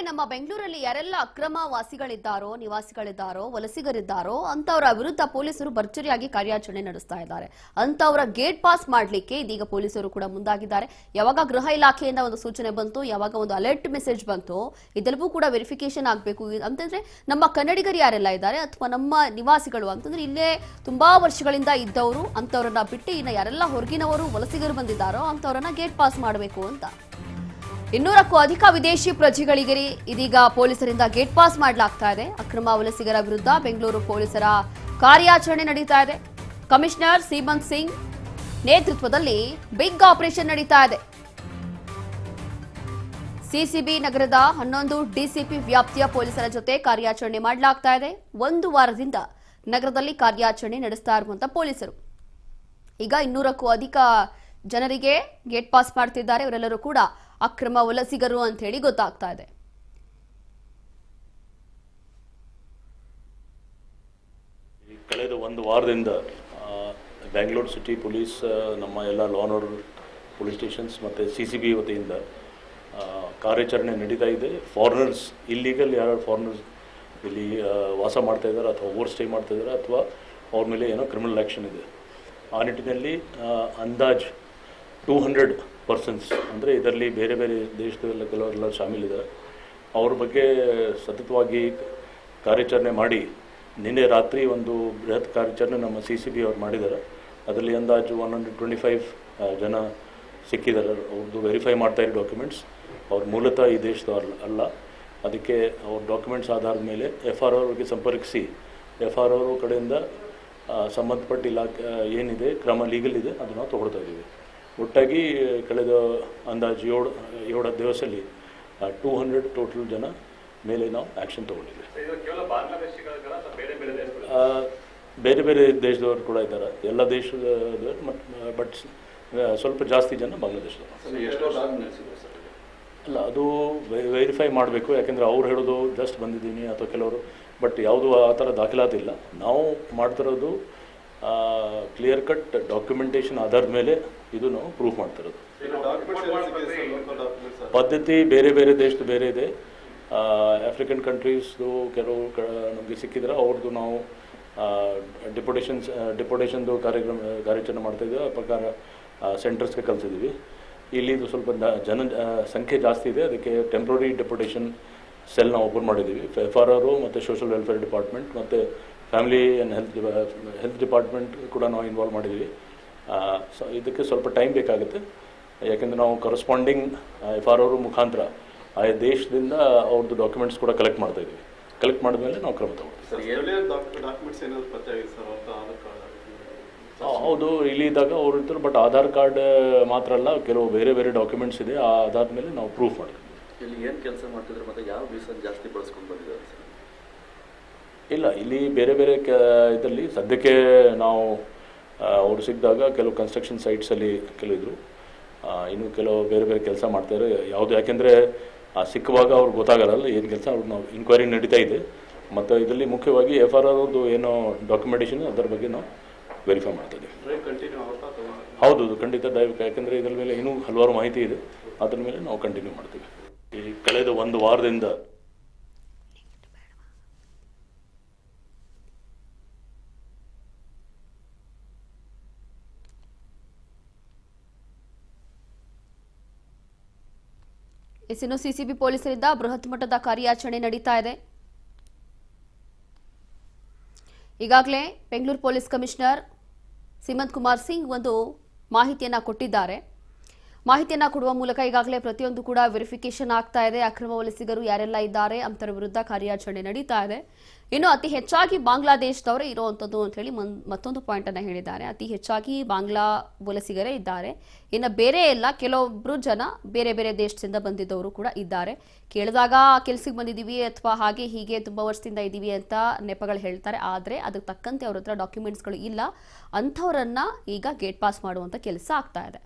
ನಮ್ಮ ಬೆಂಗಳೂರಲ್ಲಿ ಯಾರೆಲ್ಲ ಅಕ್ರಮ ವಾಸಿಗಳಿದ್ದಾರೋ ನಿವಾಸಿಗಳಿದ್ದಾರೋ ವಲಸಿಗರಿದ್ದಾರೋ ಅಂತವರ ವಿರುದ್ಧ ಪೊಲೀಸರು ಭರ್ಜರಿಯಾಗಿ ಕಾರ್ಯಾಚರಣೆ ನಡೆಸ್ತಾ ಇದ್ದಾರೆ. ಅಂತವರ ಗೇಟ್ ಪಾಸ್ ಮಾಡಲಿಕ್ಕೆ ಇದೀಗ ಪೊಲೀಸರು ಕೂಡ ಮುಂದಾಗಿದ್ದಾರೆ. ಯಾವಾಗ ಗೃಹ ಇಲಾಖೆಯಿಂದ ಒಂದು ಸೂಚನೆ ಬಂತು, ಯಾವಾಗ ಒಂದು ಅಲರ್ಟ್ ಮೆಸೇಜ್ ಬಂತು, ಇದೆಲ್ಲವೂ ಕೂಡ ವೆರಿಫಿಕೇಶನ್ ಆಗಬೇಕು ಅಂತಂದ್ರೆ ನಮ್ಮ ಕನ್ನಡಿಗರು ಯಾರೆಲ್ಲ ಇದ್ದಾರೆ ಅಥವಾ ನಮ್ಮ ನಿವಾಸಿಗಳು ಅಂತಂದ್ರೆ ಇಲ್ಲೇ ತುಂಬಾ ವರ್ಷಗಳಿಂದ ಇದ್ದವರು ಅಂತವರನ್ನ ಬಿಟ್ಟು ಇನ್ನು ಯಾರೆಲ್ಲ ಹೊರಗಿನವರು ವಲಸಿಗರು ಬಂದಿದ್ದಾರೋ ಅಂತವರನ್ನ ಗೇಟ್ ಪಾಸ್ ಮಾಡಬೇಕು ಅಂತ 200ಕ್ಕೂ ಅಧಿಕ ವಿದೇಶಿ ಪ್ರಜೆಗಳಿಗೆ ಇದೀಗ ಪೊಲೀಸರಿಂದ ಗೇಟ್ ಪಾಸ್ ಮಾಡಲಾಗ್ತಾ ಇದೆ. ಅಕ್ರಮ ವಲಸಿಗರ ವಿರುದ್ಧ ಬೆಂಗಳೂರು ಪೊಲೀಸರ ಕಾರ್ಯಾಚರಣೆ ನಡೀತಾ ಇದೆ. ಕಮಿಷನರ್ ಸೀಮಂತ್ ಸಿಂಗ್ ನೇತೃತ್ವದಲ್ಲಿ ಬಿಗ್ ಆಪರೇಷನ್ ನಡೀತಾ ಇದೆ. ಸಿಸಿಬಿ ನಗರದ 11 ಡಿಸಿಪಿ ವ್ಯಾಪ್ತಿಯ ಪೊಲೀಸರ ಜೊತೆ ಕಾರ್ಯಾಚರಣೆ ಮಾಡಲಾಗ್ತಾ ಇದೆ. 1 ವಾರದಿಂದ ನಗರದಲ್ಲಿ ಕಾರ್ಯಾಚರಣೆ ನಡೆಸ್ತಾ ಇರುವಂತ ಪೊಲೀಸರು ಈಗ 200ಕ್ಕೂ ಅಧಿಕ ಜನರಿಗೆ ಗೇಟ್ ಪಾಸ್ ಮಾಡ್ತಿದ್ದಾರೆ. ಇವರೆಲ್ಲರೂ ಕೂಡ ಅಕ್ರಮ ವಲಸಿಗರು ಅಂತ ಹೇಳಿ ಗೊತ್ತಾಗ್ತಾ ಇದೆ. ಕಳೆದ 1 ವಾರದಿಂದ ಬೆಂಗಳೂರು ಸಿಟಿ ಪೊಲೀಸ್ ನಮ್ಮ ಎಲ್ಲ law and order police stations ಮತ್ತು ಸಿಸಿಬಿ ವತಿಯಿಂದ ಕಾರ್ಯಾಚರಣೆ ನಡೀತಾ ಇದೆ. ಫಾರಿನರ್ಸ್ ಇಲ್ಲೀಗಲ್ ಯಾರು ಫಾರಿನರ್ಸ್ ಇಲ್ಲಿ ವಾಸ ಮಾಡ್ತಾ ಇದ್ದಾರೆ ಅಥವಾ ಓವರ್ ಸ್ಟೇ ಮಾಡ್ತಾ ಇದ್ದಾರೆ ಅಥವಾ ಅವ್ರ ಮೇಲೆ ಏನೋ ಕ್ರಿಮಿನಲ್ ಆ್ಯಕ್ಷನ್ ಇದೆ, ಆ ನಿಟ್ಟಿನಲ್ಲಿ ಅಂದಾಜು 200 ಪರ್ಸನ್ಸ್ ಅಂದರೆ ಇದರಲ್ಲಿ ಬೇರೆ ಬೇರೆ ದೇಶದಲ್ಲ ಕೆಲವರೆಲ್ಲ ಶಾಮೀಲಿದ್ದಾರೆ. ಅವ್ರ ಬಗ್ಗೆ ಸತತವಾಗಿ ಕಾರ್ಯಾಚರಣೆ ಮಾಡಿ ನಿನ್ನೆ ರಾತ್ರಿ ಒಂದು ಬೃಹತ್ ಕಾರ್ಯಾಚರಣೆ ನಮ್ಮ CCB ಅವ್ರು ಮಾಡಿದ್ದಾರೆ. ಅದರಲ್ಲಿ ಅಂದಾಜು 125 ಜನ ಸಿಕ್ಕಿದ್ದಾರೆ. ಅವ್ರದ್ದು ವೆರಿಫೈ ಮಾಡ್ತಾ ಇರೋ ಡಾಕ್ಯುಮೆಂಟ್ಸ್ ಅವ್ರು ಮೂಲತಃ ಈ ದೇಶದವ್ರು ಅಲ್ಲ. ಅದಕ್ಕೆ ಅವ್ರ ಡಾಕ್ಯುಮೆಂಟ್ಸ್ ಆಧಾರದ ಮೇಲೆ FR ಅವ್ರಿಗೆ ಸಂಪರ್ಕಿಸಿ FR ಅವ್ರ ಕಡೆಯಿಂದ ಸಂಬಂಧಪಟ್ಟ ಇಲಾಖೆ ಏನಿದೆ ಕ್ರಮ ಲೀಗಲ್ ಇದೆ ಅದನ್ನು ನಾವು ತೊಗೊಳ್ತಾ ಇದ್ದೀವಿ. ಒಟ್ಟಾಗಿ ಕಳೆದ ಅಂದಾಜು 7 ದಿವಸದಲ್ಲಿ 200 ಟೋಟಲ್ ಜನ ಮೇಲೆ ನಾವು ಆ್ಯಕ್ಷನ್ ತೊಗೊಂಡಿದ್ದೀವಿ. ಬೇರೆ ಬೇರೆ ದೇಶದವರು ಕೂಡ ಇದ್ದಾರೆ, ಎಲ್ಲ ದೇಶದ ಬಟ್ ಸ್ವಲ್ಪ ಜಾಸ್ತಿ ಜನ ಬಾಂಗ್ಲಾದೇಶದವರು. ಅಲ್ಲ, ಅದು ವೆರಿಫೈ ಮಾಡಬೇಕು. ಯಾಕೆಂದರೆ ಅವ್ರು ಹೇಳೋದು ಜಸ್ಟ್ ಬಂದಿದ್ದೀನಿ ಅಥವಾ ಕೆಲವರು, ಬಟ್ ಯಾವುದೂ ಆ ಥರ ದಾಖಲಾತಿಲ್ಲ. ನಾವು ಮಾಡ್ತಿರೋದು ಕ್ಲಿಯರ್ ಕಟ್ ಡಾಕ್ಯುಮೆಂಟೇಷನ್ ಆಧಾರದ ಮೇಲೆ ಇದು ನಾವು ಪ್ರೂಫ್ ಮಾಡ್ತಿರೋದು. ಪದ್ಧತಿ ಬೇರೆ ಬೇರೆ ದೇಶದ್ದು ಬೇರೆ ಇದೆ. ಆಫ್ರಿಕನ್ ಕಂಟ್ರೀಸ್ದು ಕೆಲವು ನಮಗೆ ಸಿಕ್ಕಿದ್ರೆ ಅವ್ರದ್ದು ನಾವು ಡಿಪೋಟೇಷನ್ದು ಕಾರ್ಯಾಚರಣೆ ಮಾಡ್ತಾಯಿದ್ದೀವಿ. ಆ ಪ್ರಕಾರ ಸೆಂಟರ್ಸ್ಗೆ ಕಲಿಸಿದ್ದೀವಿ. ಇಲ್ಲಿ ಇದು ಸ್ವಲ್ಪ ಸಂಖ್ಯೆ ಜಾಸ್ತಿ ಇದೆ, ಅದಕ್ಕೆ ಟೆಂಪ್ರರಿ ಡೆಪೋಟೇಷನ್ ಸೆಲ್ ನಾವು ಓಪನ್ ಮಾಡಿದ್ದೀವಿ. FR ಮತ್ತು ಸೋಷಲ್ ವೆಲ್ಫೇರ್ ಡಿಪಾರ್ಟ್ಮೆಂಟ್ ಮತ್ತು ಫ್ಯಾಮಿಲಿ ಆ್ಯಂಡ್ ಹೆಲ್ತ್ ಡಿಪಾರ್ಟ್ಮೆಂಟ್ ಕೂಡ ನಾವು ಇನ್ವಾಲ್ವ್ ಮಾಡಿದ್ದೀವಿ. ಸೊ ಇದಕ್ಕೆ ಸ್ವಲ್ಪ ಟೈಮ್ ಬೇಕಾಗುತ್ತೆ, ಯಾಕೆಂದರೆ ನಾವು ಕರೆಸ್ಪಾಂಡಿಂಗ್ FR ಮುಖಾಂತರ ಆಯಾ ದೇಶದಿಂದ ಅವ್ರದ್ದು ಡಾಕ್ಯುಮೆಂಟ್ಸ್ ಕೂಡ ಕಲೆಕ್ಟ್ ಮಾಡ್ತಾಯಿದ್ದೀವಿ. ಕಲೆಕ್ಟ್ ಮಾಡಿದ್ಮೇಲೆ ನಾವು ಕ್ರಮ ತಗೊಳ್ತೀವಿ. ಹೌದು, ಇಲ್ಲಿ ಇದ್ದಾಗ ಅವ್ರು ಇರ್ತಾರೆ, ಬಟ್ ಆಧಾರ್ ಕಾರ್ಡ್ ಮಾತ್ರ ಅಲ್ಲ, ಕೆಲವು ಬೇರೆ ಬೇರೆ ಡಾಕ್ಯುಮೆಂಟ್ಸ್ ಇದೆ. ಅದಾದ ಮೇಲೆ ನಾವು ಪ್ರೂಫ್ ಮಾಡ್ತೀವಿ. ಇಲ್ಲಿ ಏನು ಕೆಲಸ ಮಾಡ್ತಿದ್ರೆ ಮತ್ತು ಯಾವ ವೀಸಾ ಜಾಸ್ತಿ ಬಳಸ್ಕೊಂಡು ಬಂದಿದ್ದಾರೆ ಸರ್? ಇಲ್ಲ, ಇಲ್ಲಿ ಬೇರೆ ಬೇರೆ ಇದರಲ್ಲಿ ಸದ್ಯಕ್ಕೆ ನಾವು ಅವ್ರು ಸಿಕ್ಕಿದಾಗ ಕೆಲವು ಕನ್ಸ್ಟ್ರಕ್ಷನ್ ಸೈಟ್ಸಲ್ಲಿ ಕೆಲವಿದ್ರು, ಇನ್ನು ಕೆಲವು ಬೇರೆ ಬೇರೆ ಕೆಲಸ ಮಾಡ್ತಾರೆ. ಯಾವುದು, ಯಾಕೆಂದರೆ ಸಿಕ್ಕುವಾಗ ಅವ್ರಿಗೆ ಗೊತ್ತಾಗಲ್ಲ ಏನು ಕೆಲಸ. ಅವ್ರಿಗೆ ನಾವು ಇನ್ಕ್ವೈರಿ ನಡೀತಾ ಇದೆ. ಮತ್ತು ಇದರಲ್ಲಿ ಮುಖ್ಯವಾಗಿ FR ಅವ್ರದ್ದು ಏನೋ ಡಾಕ್ಯುಮೆಂಟೇಷನ್ ಅದರ ಬಗ್ಗೆ ನಾವು ವೆರಿಫೈ ಮಾಡ್ತಾ ಇದ್ದೀವಿ. ಹೌದು, ಖಂಡಿತ ದಯವಿಟ್ಟು, ಯಾಕೆಂದರೆ ಇದರ ಮೇಲೆ ಇನ್ನೂ ಹಲವಾರು ಮಾಹಿತಿ ಇದೆ, ಅದ್ರ ಮೇಲೆ ನಾವು ಕಂಟಿನ್ಯೂ ಮಾಡ್ತೀವಿ. ಈ ಕಳೆದ 1 ವಾರದಿಂದ ಇನ್ನು CCB ಪೊಲೀಸರಿಂದ ಬೃಹತ್ ಮಟ್ಟದ ಕಾರ್ಯಾಚರಣೆ ನಡೀತಾ ಇದೆ. ಈಗಾಗಲೇ ಬೆಂಗಳೂರು ಪೊಲೀಸ್ ಕಮಿಷನರ್ ಸೀಮಂತ್ ಕುಮಾರ್ ಸಿಂಗ್ ಒಂದು ಮಾಹಿತಿಯನ್ನ ಕೊಟ್ಟಿದ್ದಾರೆ. ಮಾಹಿತಿಯನ್ನ ಕೊಡುವ ಮೂಲಕ ಈಗಾಗಲೇ ಪ್ರತಿಯೊಂದು ಕೂಡ ವೆರಿಫಿಕೇಶನ್ ಆಗ್ತಾ ಇದೆ. ಅಕ್ರಮ ವಲಸಿಗರು ಯಾರೆಲ್ಲ ಇದ್ದಾರೆ ಅಂತರ ವಿರುದ್ಧ ಕಾರ್ಯಾಚರಣೆ ನಡೀತಾ ಇದೆ. ಇನ್ನು ಅತಿ ಹೆಚ್ಚಾಗಿ ಬಾಂಗ್ಲಾದೇಶದವರೇ ಇರುವಂಥದ್ದು ಅಂತ ಹೇಳಿ ಮತ್ತೊಂದು ಪಾಯಿಂಟ್ ಅನ್ನ ಹೇಳಿದ್ದಾರೆ. ಅತಿ ಹೆಚ್ಚಾಗಿ ಬಾಂಗ್ಲಾ ವಲಸಿಗರೇ ಇದ್ದಾರೆ. ಇನ್ನು ಬೇರೆ ಎಲ್ಲ ಕೆಲವೊಬ್ರು ಜನ ಬೇರೆ ಬೇರೆ ದೇಶದಿಂದ ಬಂದಿದ್ದವರು ಕೂಡ ಇದ್ದಾರೆ. ಕೇಳಿದಾಗ ಕೆಲ್ಸಕ್ಕೆ ಬಂದಿದ್ದೀವಿ ಅಥವಾ ಹಾಗೆ ಹೀಗೆ ತುಂಬಾ ವರ್ಷದಿಂದ ಇದ್ದೀವಿ ಅಂತ ನೆಪಗಳು ಹೇಳ್ತಾರೆ. ಆದರೆ ಅದಕ್ಕೆ ತಕ್ಕಂತೆ ಅವ್ರ ಹತ್ರ ಡಾಕ್ಯುಮೆಂಟ್ಸ್ಗಳು ಇಲ್ಲ. ಅಂಥವರನ್ನ ಈಗ ಗೇಟ್ ಪಾಸ್ ಮಾಡುವಂಥ ಕೆಲಸ ಆಗ್ತಾ ಇದೆ.